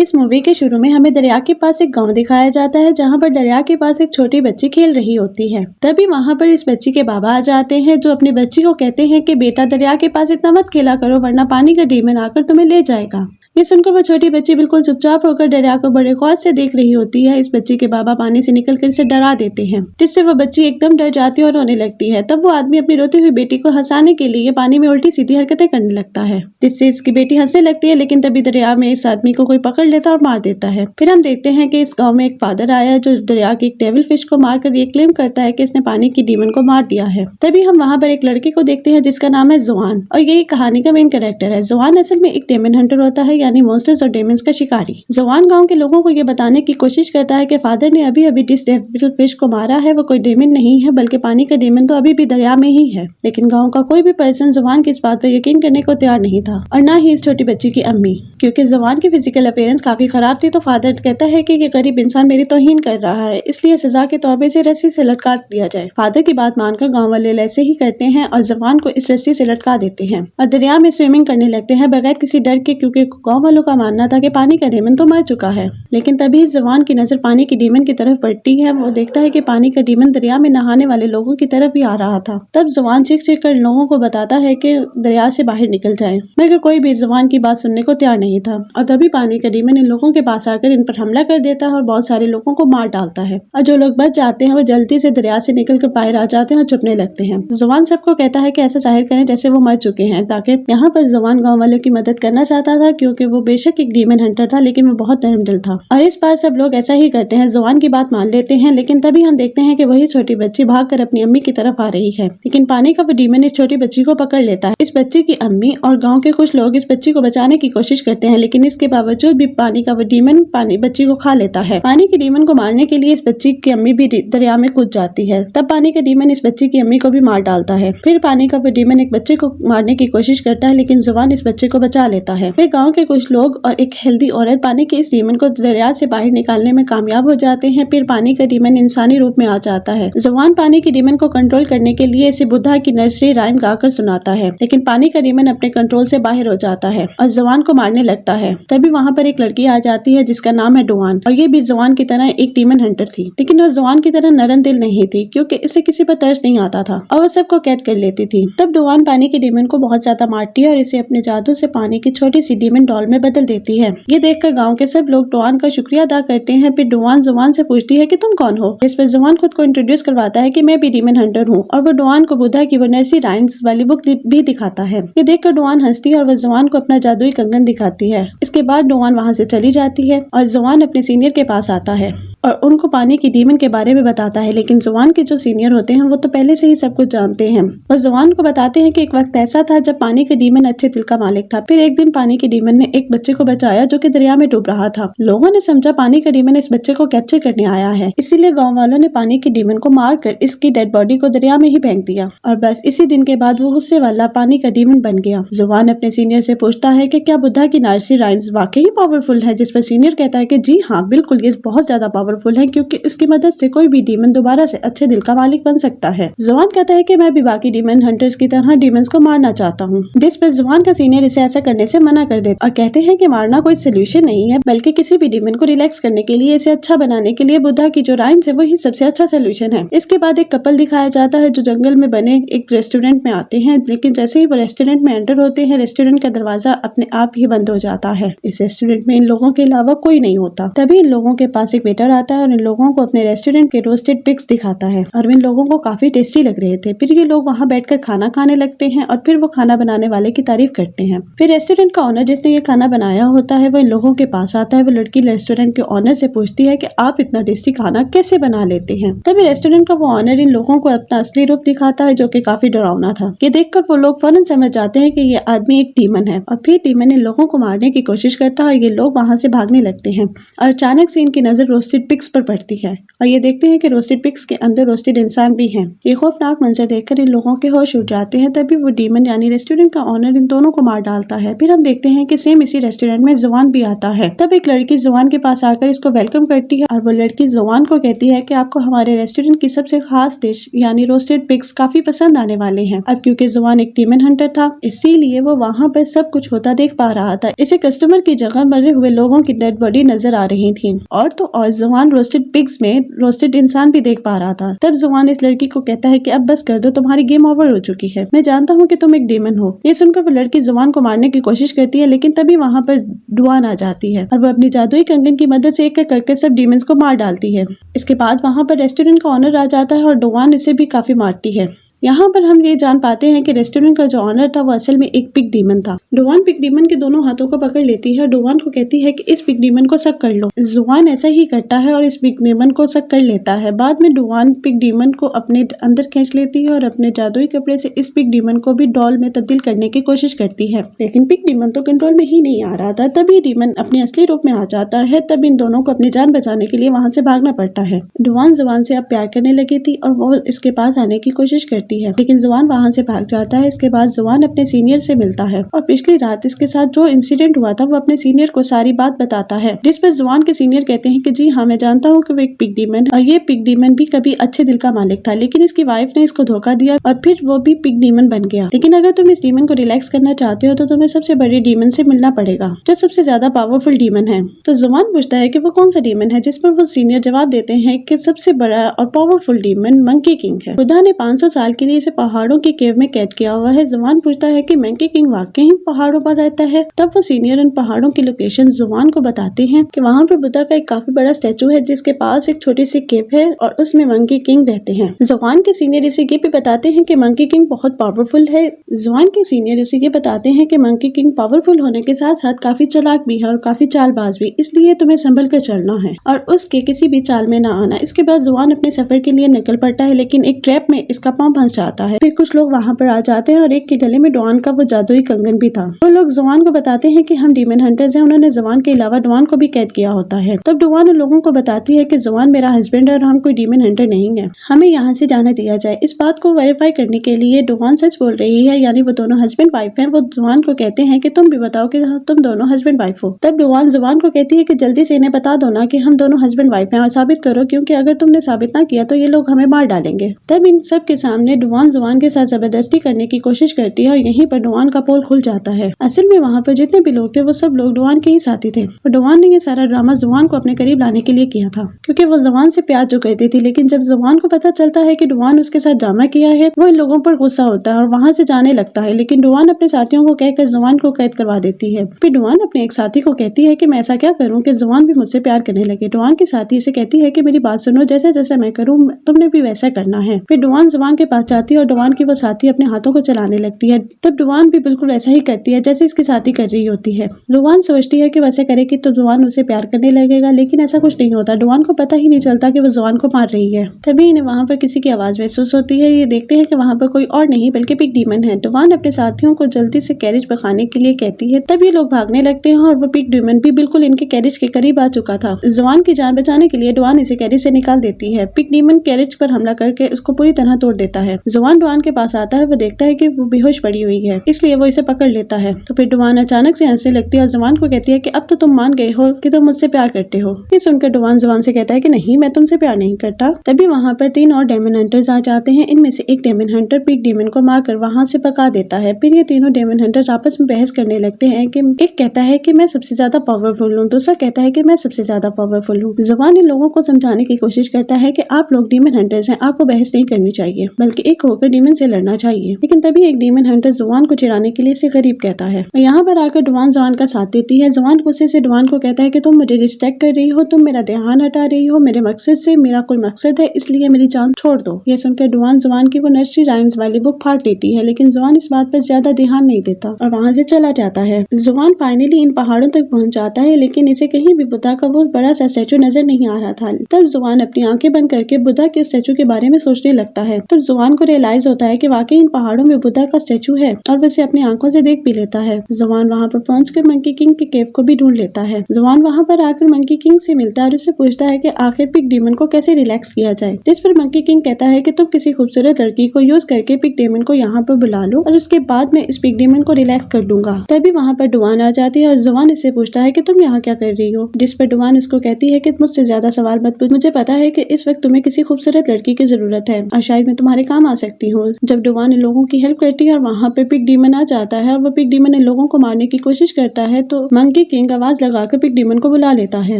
इस मूवी के शुरू में हमें दरिया के पास एक गांव दिखाया जाता है जहां पर दरिया के पास एक छोटी बच्ची खेल रही होती है। तभी वहां पर इस बच्ची के बाबा आ जाते हैं जो अपनी बच्ची को कहते हैं कि बेटा दरिया के पास इतना मत खेला करो वरना पानी का डीमन आकर तुम्हें ले जाएगा। ये सुनकर वो छोटी बच्ची बिल्कुल चुपचाप होकर दरिया को बड़े गौर से देख रही होती है। इस बच्ची के बाबा पानी से निकलकर इसे डरा देते हैं जिससे वो बच्ची एकदम डर जाती है और रोने लगती है। तब वो आदमी अपनी रोती हुई बेटी को हंसाने के लिए पानी में उल्टी सीधी हरकतें करने लगता है जिससे इसकी बेटी हंसने लगती है। लेकिन तभी दरिया में इस आदमी को कोई पकड़ लेता है और मार देता है। फिर हम देखते हैं कि इस गाँव में एक फादर आया है जो दरिया की एक डेविल फिश को मारकर ये क्लेम करता है कि इसने पानी की डीमन को मार दिया है। तभी हम वहाँ पर एक लड़के को देखते हैं जिसका नाम है जुआन और यही कहानी का मेन कैरेक्टर है। जुआन असल में एक डेमन हंटर होता है यानी मॉन्स्टर्स और डेमन्स का शिकारी। जुआन गांव के लोगों को ये बताने की कोशिश करता है कि फादर ने अभी अभी जिस डेविल फिश को मारा है वो कोई डेमन नहीं है बल्कि पानी का डेमन तो अभी भी दरिया में ही है। लेकिन गांव का कोई भी पर्सन जुआन की इस बात पर यकीन करने को तैयार नहीं था और न ही इस छोटी बच्ची की अम्मी, क्योंकि जुआन की फिजिकल अपीयरेंस काफी खराब थी। तो फादर कहता है कि ये गरीब इंसान मेरी तौहीन कर रहा है इसलिए सजा के तौर पर इसे रस्सी से लटका दिया जाए। फादर की बात मानकर गाँव वाले ऐसे ही करते हैं और जुआन को इस रस्सी से लटका देते हैं और दरिया में स्विमिंग करने लगते हैं बगैर किसी डर के, क्योंकि गाँव वालों का मानना था कि पानी का डीमन तो मर चुका है। लेकिन तभी जुआन की नजर पानी की डीमन की तरफ पड़ती है। वो देखता है कि पानी का डीमन दरिया में नहाने वाले लोगों की तरफ ही आ रहा था। तब जुआन चीख चीख कर लोगों को बताता है कि दरिया से बाहर निकल जाए, मगर कोई भी जुआन की बात सुनने को तैयार नहीं था और तभी पानी का डीमन इन लोगों के पास आकर इन पर हमला कर देता है और बहुत सारे लोगों को मार डालता है और जो लोग बच जाते हैं वो जल्दी से दरिया से निकल कर बाहर आ जाते हैं और छुपने लगते हैं। जुआन सबको कहता है कि ऐसा जाहिर करें जैसे वो मर चुके हैं, ताकि यहाँ पर जुआन गाँव वालों की मदद करना चाहता था क्योंकि वो बेशक एक डीमन हंटर था लेकिन वो बहुत नरम दिल था और इस बार सब लोग ऐसा ही करते हैं, जुआन की बात मान लेते हैं। लेकिन तभी हम देखते हैं कि वही छोटी बच्ची भागकर अपनी अम्मी की तरफ आ रही है, लेकिन पानी का वो डीमन इस छोटी बच्ची को पकड़ लेता है। इस बच्ची की अम्मी और गांव के कुछ लोग इस बच्ची को बचाने की कोशिश करते हैं लेकिन इसके बावजूद भी पानी का वो डीमन पानी बच्ची को खा लेता है। पानी के डीमन को मारने के लिए इस बच्ची की अम्मी भी दरिया में कूद जाती है। तब पानी का डीमन इस बच्ची की अम्मी को भी मार डालता है। फिर पानी का वो डीमन एक बच्चे को मारने की कोशिश करता है लेकिन जुआन इस बच्चे को बचा लेता है। फिर गाँव के कुछ लोग और एक हेल्दी औरत पानी के इस डीमन को दरिया से बाहर निकालने में कामयाब हो जाते हैं। फिर पानी का डीमन इंसानी रूप में आ जाता है। जुआन पानी के डीमन को कंट्रोल करने के लिए इसे बुद्धा की नर्सरी राइम गाकर सुनाता है लेकिन पानी का डीमन अपने कंट्रोल से बाहर हो जाता है और जुआन को मारने लगता है। तभी वहाँ पर एक लड़की आ जाती है जिसका नाम है डुआन और ये भी जुआन की तरह एक डीमन हंटर थी, लेकिन वो जुआन की तरह नरम दिल नहीं थी क्योंकि इसे किसी पर तरस नहीं आता था और वो सबको कैद कर लेती थी। तब डुआन पानी के डीमन को बहुत ज्यादा मारती है और इसे अपने जादू से पानी की छोटी सी डीमन डॉल में बदल देती है। ये देखकर गाँव के सब लोग डुआन का शुक्रिया अदा करते हैं। फिर डुआन जुआन से पूछती है कि तुम कौन हो, जिस पर जुआन खुद को इंट्रोड्यूस करवाता है कि मैं भी डीमन हंटर हूँ और वो डुआन को बुद्धा की वो नर्सरी राइम्स वाली बुक भी दिखाता है। ये देखकर डुआन हंसती है और वो जुआन को अपना जादुई कंगन दिखाती है। इसके बाद डुआन वहाँ से चली जाती है और जुआन अपने सीनियर के पास आता है और उनको पानी की डीमन के बारे में बताता है। लेकिन जुआन के जो सीनियर होते हैं वो तो पहले से ही सब कुछ जानते हैं और जुआन को बताते हैं कि एक वक्त ऐसा था जब पानी का डीमन अच्छे दिल का मालिक था। फिर एक दिन पानी के डीमन ने एक बच्चे को बचाया जो कि दरिया में डूब रहा था। लोगों ने समझा पानी का डीमन इस बच्चे को कैप्चर करने आया है, इसीलिए गाँव वालों ने पानी के डीमन को मारकर इसकी डेड बॉडी को दरिया में ही फेंक दिया और बस इसी दिन के बाद वो गुस्से वाला पानी का डीमन बन गया। जुआन अपने सीनियर से पूछता है कि क्या बुद्धा की नर्सरी राइम्स वाकई पावरफुल है, जिस पर सीनियर कहता है कि जी हाँ बिल्कुल, ये बहुत ज्यादा पावरफुल है क्योंकि इसकी मदद से कोई भी डीमन दोबारा से अच्छे दिल का मालिक बन सकता है। जुआन कहता है कि मैं भी बाकी डीमन हंटर्स की तरह डीमंस को मारना चाहता हूँ, जिस पर जुआन का सीनियर इसे ऐसा करने से मना कर देता और कहते हैं कि मारना कोई सोल्यूशन नहीं है बल्कि किसी भी डीमन को रिलैक्स करने के लिए, इसे अच्छा बनाने के लिए बुद्धा की जो राइम्स है वही सबसे अच्छा सोल्यूशन है। इसके बाद एक कपल दिखाया जाता है जो जंगल में बने एक रेस्टोरेंट में आते हैं, लेकिन जैसे ही वो रेस्टोरेंट में एंटर होते हैं रेस्टोरेंट का दरवाजा अपने आप ही बंद हो जाता है। इस रेस्टोरेंट में इन लोगों के अलावा कोई नहीं होता। तभी इन लोगों के पास एक वेटर आता है और इन लोगों को अपने रेस्टोरेंट के रोस्टेड पिग्स दिखाता है और इन लोगों को काफी टेस्टी लग रहे थे। फिर ये लोग वहाँ बैठकर खाना खाने लगते हैं और फिर वो खाना बनाने वाले की तारीफ करते हैं। फिर रेस्टोरेंट का ऑनर जिसने ये खाना बनाया होता है वो इन लोगों के पास आता है। वो लड़की रेस्टोरेंट के ऑनर से पूछती है कि आप इतना टेस्टी खाना कैसे बना लेते हैं। तभी रेस्टोरेंट का वो ऑनर इन लोगों को अपना असली रूप दिखाता है जो कि काफी डरावना था। ये देखकर वो लोग फौरन समझ जाते हैं कि ये आदमी एक डीमन है और फिर डीमन इन लोगों को मारने की कोशिश करता है और ये लोग वहाँ से भागने लगते हैं और अचानक से इनकी नजर रोस्टेड पिग्स पर पड़ती है और ये देखते हैं कि रोस्टेड पिग्स के अंदर रोस्टेड इंसान भी हैं। ये खौफनाक मंजर देखकर इन लोगों के होश उड़ जाते हैं। तभी वो डीमन यानी रेस्टोरेंट का ऑनर इन दोनों को मार डालता है। फिर हम देखते हैं कि सेम इसी रेस्टोरेंट में जवान भी आता है। तब एक लड़की जवान के पास आकर इसको वेलकम करती है और वो लड़की जवान को कहती है कि आपको हमारे रेस्टोरेंट की सबसे खास डिश यानी रोस्टेड पिग्स काफी पसंद आने वाले हैं। अब क्योंकि जवान एक डीमन हंटर था इसीलिए वो वहाँ पर सब कुछ होता देख पा रहा था। इसे कस्टमर की जगह मरे हुए लोगों की डेड बॉडी नजर आ रही थी और तो और जवान रोस्टेड पिग्स में रोस्टेड इंसान भी देख पा रहा था। तब जवान इस लड़की को कहता है कि अब बस कर दो, तुम्हारी गेम ओवर हो चुकी है। मैं जानता हूँ कि तुम एक डीमन हो। ये सुनकर वो लड़की जवान को मारने की कोशिश करती है लेकिन तभी वहाँ पर डुआन आ जाती है और वो अपनी जादुई कंगन की मदद से एक एक करके सब डीमंस को मार डालती है। इसके बाद वहाँ पर रेस्टोरेंट का ऑनर आ जाता है और डुआन इसे भी काफी मारती है। यहाँ पर हम ये जान पाते हैं कि रेस्टोरेंट का जो ऑनर था वो असल में एक पिग डीमन था। डुआन पिग डीमन के दोनों हाथों को पकड़ लेती है और डुआन को कहती है कि इस पिग डीमन को सक कर लो। जुआन ऐसा ही करता है और इस पिग डीमन को सक कर लेता है। बाद में डुआन पिग डीमन को अपने अंदर खींच लेती है और अपने जादुई कपड़े से इस पिग डीमन को भी डॉल में तब्दील करने की कोशिश करती है, लेकिन पिग डीमन तो कंट्रोल में ही नहीं आ रहा था। तभी डीमन अपने असली रूप में आ जाता है। तब इन दोनों को अपनी जान बचाने के लिए वहाँ से भागना पड़ता है। डुआन जुआन से अब प्यार करने लगी थी और वो इसके पास आने की कोशिश करती है, लेकिन जुआन वहाँ से भाग जाता है। इसके बाद जुआन अपने सीनियर से मिलता है और पिछली रात इसके साथ जो इंसिडेंट हुआ था वो अपने सीनियर को सारी बात बताता है, जिस पर जुआन के सीनियर कहते हैं कि जी हाँ, मैं जानता हूँ कि वो एक पिग डीमन है और ये पिग डीमन भी कभी अच्छे दिल का मालिक था, लेकिन इसकी वाइफ ने इसको धोखा दिया और फिर वो भी पिग डीमन बन गया। लेकिन अगर तुम इस डीमन को रिलैक्स करना चाहते हो तो तुम्हें सबसे बड़े डीमन से मिलना पड़ेगा जो सबसे ज्यादा पावरफुल डीमन है। तो जुआन पूछता है कि वो कौन सा डीमन है, जिस पर वो सीनियर जवाब देते हैं कि सबसे बड़ा और पावरफुल डीमन मंकी किंग है। खुदा ने 500 साल के लिए इसे पहाड़ों की केव में कैद किया हुआ है। जुआन पूछता है कि मंकी किंग वाकई ही पहाड़ों पर रहता है। तब वो सीनियर इन पहाड़ों की लोकेशन जुआन को बताते हैं कि वहाँ पर बुद्धा का एक काफी बड़ा स्टैचू है जिसके पास एक छोटी सी केव है और उसमें मंकी किंग रहते हैं। जुआन के सीनियर इसे ये भी बताते हैं कि मंकी किंग बहुत पावरफुल है। जुआन के सीनियर इसे ये बताते हैं कि मंकी किंग पावरफुल होने के साथ साथ काफी चालाक भी है और काफी चालबाज भी, इसलिए तुम्हें संभल कर चलना है और उसके किसी भी चाल में ना आना। इसके बाद जुआन अपने सफर के लिए निकल पड़ता है, लेकिन एक ट्रैप में इसका पाँव फंस जाता है। फिर कुछ लोग वहाँ पर आ जाते हैं और एक के गले में डुआन का वो जादुई कंगन भी था। वो लोग जुआन को बताते हैं कि हम डीमन हंटर्स हैं। उन्होंने जुआन के अलावा डुआन को भी कैद किया होता है। तब डुआन उन लोगों को बताती है कि जुआन मेरा हस्बैंड है और हम कोई डीमन हंटर नहीं है, हमें यहाँ से जाने दिया जाए। इस बात को वेरीफाई करने के लिए डुआन सच बोल रही है, यानी वो दोनों हस्बैंड वाइफ हैं। वो जुआन को कहते हैं कि तुम भी बताओ कि तुम दोनों हस्बैंड वाइफ हो। तब डुआन जुआन को कहती है कि जल्दी से इन्हें बता दो ना कि हम दोनों हस्बैंड वाइफ हैं और साबित करो, क्योंकि अगर तुमने साबित ना किया तो ये लोग हमें मार डालेंगे। तब इन सब के सामने डुआन जुआन के साथ जबरदस्ती करने की कोशिश करती है और यहीं पर डुआन का पोल खुल जाता है। असल में वहाँ पर जितने भी लोग थे वो सब लोग डुआन के ही साथी थे और डुआन ने ये सारा ड्रामा जुआन को अपने करीब लाने के लिए किया था, क्योंकि वो जुआन से प्यार जो करती थी। लेकिन जब जुआन को पता चलता है कि डुआन उसके साथ ड्रामा किया है, वो इन लोगों पर गुस्सा होता है और वहाँ से जाने लगता है। लेकिन डुआन अपने साथियों को कहकर जुआन को कैद करवा देती है। फिर डुआन अपने एक साथी को कहती है कि मैं ऐसा क्या करूँ कि जुआन भी मुझसे प्यार करने लगे। डुआन की साथी इसे कहती है कि मेरी बात सुनो, जैसे जैसे मैं करूँ तुमने भी वैसा करना है। फिर डुआन जुआन के पास जाती है और डुआन की वो साथी अपने हाथों को चलाने लगती है। तब डुआन भी बिल्कुल ऐसा ही करती है जैसे इसकी साथी कर रही होती है। डुआन सोचती है कि वैसे करेगी तो जुआन उसे प्यार करने लगेगा, लेकिन ऐसा कुछ नहीं होता। डुआन को पता ही नहीं चलता कि वो जुआन को मार रही है। तभी इन्हें वहाँ पर किसी की आवाज महसूस होती है। ये देखते हैं कि वहाँ पर कोई और नहीं बल्कि पिग डीमन है। डुआन अपने साथियों को जल्दी से कैरेज भगाने के लिए कहती है। तब ये लोग भागने लगते हैं और वो पिग डीमन भी बिल्कुल इनके कैरेज के करीब आ चुका था। जुआन की जान बचाने के लिए डुआन इसे कैरेज से निकाल देती है। पिग डीमन कैरेज पर हमला करके उसको पूरी तरह तोड़ देता है। जुआन डुआन के पास आता है। वो देखता है कि वो बेहोश पड़ी हुई है, इसलिए वो इसे पकड़ लेता है। तो फिर डुआन अचानक से हंसने लगती है और जुआन को कहती है कि अब तो तुम मान गए हो कि तुम मुझसे प्यार करते हो। ये सुनकर डुआन जुआन से कहता है कि नहीं, मैं तुमसे प्यार नहीं करता। तभी वहाँ पर 3 और डेमन हंटर्स आ जाते हैं। इनमें से एक डेमन हंटर पिग डीमन को मारकर वहाँ से भगा देता है। फिर ये तीनों डेमन हंटर्स आपस में बहस करने लगते हैं कि एक कहता है कि मैं सबसे ज्यादा पावरफुल हूँ, दूसरा कहता है कि मैं सबसे ज्यादा पावरफुल हूँ। जुआन इन लोगों को समझाने की कोशिश करता है कि आप लोग डीमन हंटर्स हैं, आपको बहस नहीं करनी चाहिए बल्कि एक होकर डीमन से लड़ना चाहिए। लेकिन तभी एक डीमन हंटर जुआन को चिढ़ाने के लिए इसे गरीब कहता है और यहाँ पर आकर डुआन जुआन का साथ देती है। जुआन गुस्से से डुआन को कहता है कि तुम मुझे डिस्ट्रैक्ट कर रही हो, तुम मेरा ध्यान हटा रही हो मेरे मकसद से। मेरा कोई मकसद है, इसलिए मेरी जान छोड़ दो। ये सुनकर डुआन जुआन की वो नर्सरी राइम्स वाली बुक फाड़ लेती है, लेकिन जुआन इस बात पर ज्यादा ध्यान नहीं देता और वहाँ से चला जाता है। जुआन फाइनली इन पहाड़ों तक पहुँच जाता है, लेकिन इसे कहीं भी बुद्धा का वो बड़ा सा स्टैचू नजर नहीं आ रहा था। तब जुआन अपनी आंखें बंद करके बुद्धा के स्टैचू के बारे में सोचने लगता है। तब जुआन जुवान को रियलाइज होता है कि वाकई इन पहाड़ों में बुद्धा का स्टेचू है और वो इसे अपनी आंखों से देख भी लेता है। जुवान वहाँ पर पहुंचकर मंकी किंग के केव को भी ढूंढ लेता है। जुवान वहाँ पर आकर मंकी किंग से मिलता है और उससे पूछता है कि आखिर पिग डेमन को कैसे रिलैक्स किया जाए। जिस पर मंकी किंग कहता है कि तुम किसी खूबसूरत लड़की को यूज करके पिग डेमन को यहाँ पर बुला लो और उसके बाद मैं इस पिग डेमन को रिलैक्स कर दूंगा। तभी वहाँ पर डुवान आ जाती है और जुवान इससे पूछता है कि तुम यहाँ क्या कर रही हो। जिस पर डुवान इसको कहती है कि मुझसे ज्यादा सवाल मत पूछ, मुझे पता है कि इस वक्त तुम्हें किसी खूबसूरत लड़की की जरूरत है और शायद मैं तुम्हारे काम आ सकती हूँ। जब डुवान इन लोगों की हेल्प करती है और वहाँ पे पिग डेमन आ जाता है और वो पिग डेमन इन लोगों को मारने की कोशिश करता है तो मंकी किंग आवाज लगाकर पिग डेमन को बुला लेता है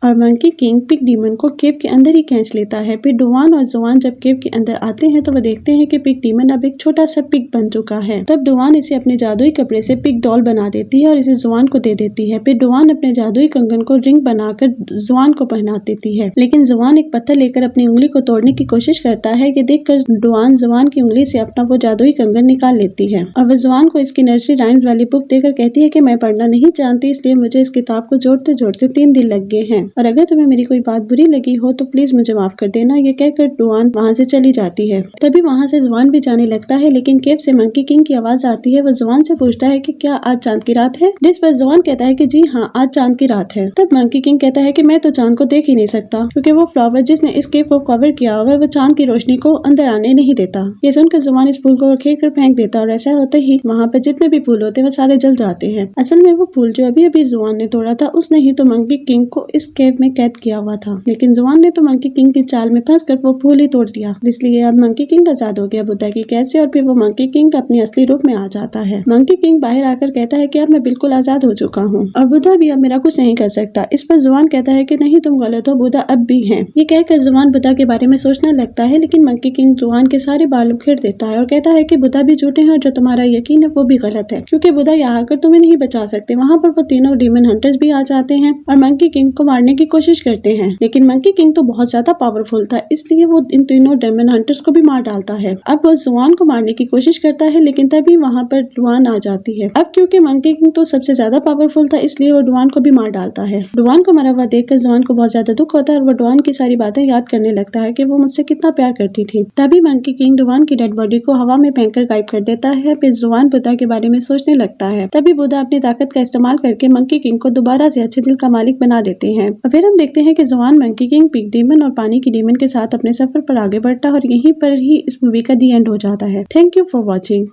और मंकी किंग पिग डेमन को केव के अंदर ही खींच लेता है। फिर डुवान और जुवान जब केव के अंदर आते हैं तो वो देखते हैं कि पिग डेमन अब एक छोटा सा पिग बन चुका है। तब डुवान इसे अपने जादुई कपड़े से पिग डॉल बना देती है और इसे जुवान को दे देती है। फिर डुवान अपने जादुई कंगन को रिंग बनाकर जुवान को पहना देती है, लेकिन जुवान एक पत्थर लेकर अपनी उंगली को तोड़ने की कोशिश करता है कि देखकर डुवान जुवान की उंगली से अपना वो जादुई कंगन निकाल लेती है और वह जुवान को इसकी नर्सरी राइम्स वाली बुक देकर कहती है कि मैं पढ़ना नहीं जानती, इसलिए मुझे इस किताब को जोड़ते जोड़ते 3 दिन लग गए हैं और अगर तुम्हें मेरी कोई बात बुरी लगी हो तो प्लीज मुझे माफ कर देना। ये कहकर डुवान वहाँ से चली जाती है। तभी वहाँ से जुवान भी जाने लगता है, लेकिन केव से मंकी किंग की आवाज आती है। वो जुवान से पूछता है कि क्या आज चांद की रात है। जिस पर जुवान कहता है कि जी हाँ, आज चांद की रात है। तब मंकी किंग कहता है कि मैं तो चांद को देख ही नहीं सकता क्योंकि वो फ्लावर जिसने इस केव को कवर किया हुआ है वो चांद की रोशनी को अंदर आने नहीं देता। ये सुनकर जुवान इस फूल को खेल कर फेंक देता और ऐसा होते ही वहाँ पर जितने भी फूल होते हैं वो सारे जल जाते हैं। असल में वो फूल जो अभी अभी जुवान ने तोड़ा था उसने ही तो मंकी किंग को इस केव में कैद किया हुआ था, लेकिन जुवान ने तो मंकी किंग की चाल में फंसकर वो फूल ही तोड़ दिया, इसलिए अब मंकी किंग आजाद हो गया बुद्धा की कैद से और फिर वो मंकी किंग अपने असली रूप में आ जाता है। मंकी किंग बाहर आकर कहता है कि अब मैं बिल्कुल आजाद हो चुका हूँ और बुद्धा भी अब मेरा कुछ नहीं कर सकता। इस पर जुवान कहता है कि नहीं, तुम गलत हो, बुद्धा अब भी है। ये कहकर जुवान बुद्धा के बारे में सोचने लगता है, लेकिन मंकी किंग जुवान के सारे बाल उखेड़ देता है और कहता है कि बुद्धा भी झूठे हैं और जो तुम्हारा यकीन है वो भी गलत है क्योंकि बुद्धा यहाँ आकर तुम्हें नहीं बचा सकते। वहाँ पर वो तीनों डीमन हंटर्स भी आ जाते हैं और मंकी किंग को मारने की कोशिश करते हैं, लेकिन मंकी किंग तो बहुत ज्यादा पावरफुल था इसलिए वो इन तीनों डीमन हंटर्स को भी मार डालता है। अब वो जुवान को मारने की कोशिश करता है, लेकिन तभी वहाँ पर डुवान आ जाती है। अब क्योंकि मंकी किंग तो सबसे ज्यादा पावरफुल था इसलिए वो डुवान को भी मार डालता है। डुवान को मरा हुआ देखकर जुवान को बहुत ज्यादा दुख होता है और वो डुवान की सारी बातें याद करने लगता है कि वो मुझसे कितना प्यार करती थी। तभी मंकी किंग डुवान की डेड बॉडी को हवा में फेंककर गायब कर देता है। फिर जुवान बुद्धा के बारे में सोचने लगता है। तभी बुद्धा अपनी ताकत का इस्तेमाल करके मंकी किंग को दोबारा से अच्छे दिल का मालिक बना देते हैं और फिर हम देखते हैं कि जुवान मंकी किंग, पिग डेमन और पानी की डेमन के साथ अपने सफर पर आगे बढ़ता है और यहीं पर ही इस मूवी का दी एंड हो जाता है। Thank you for watching.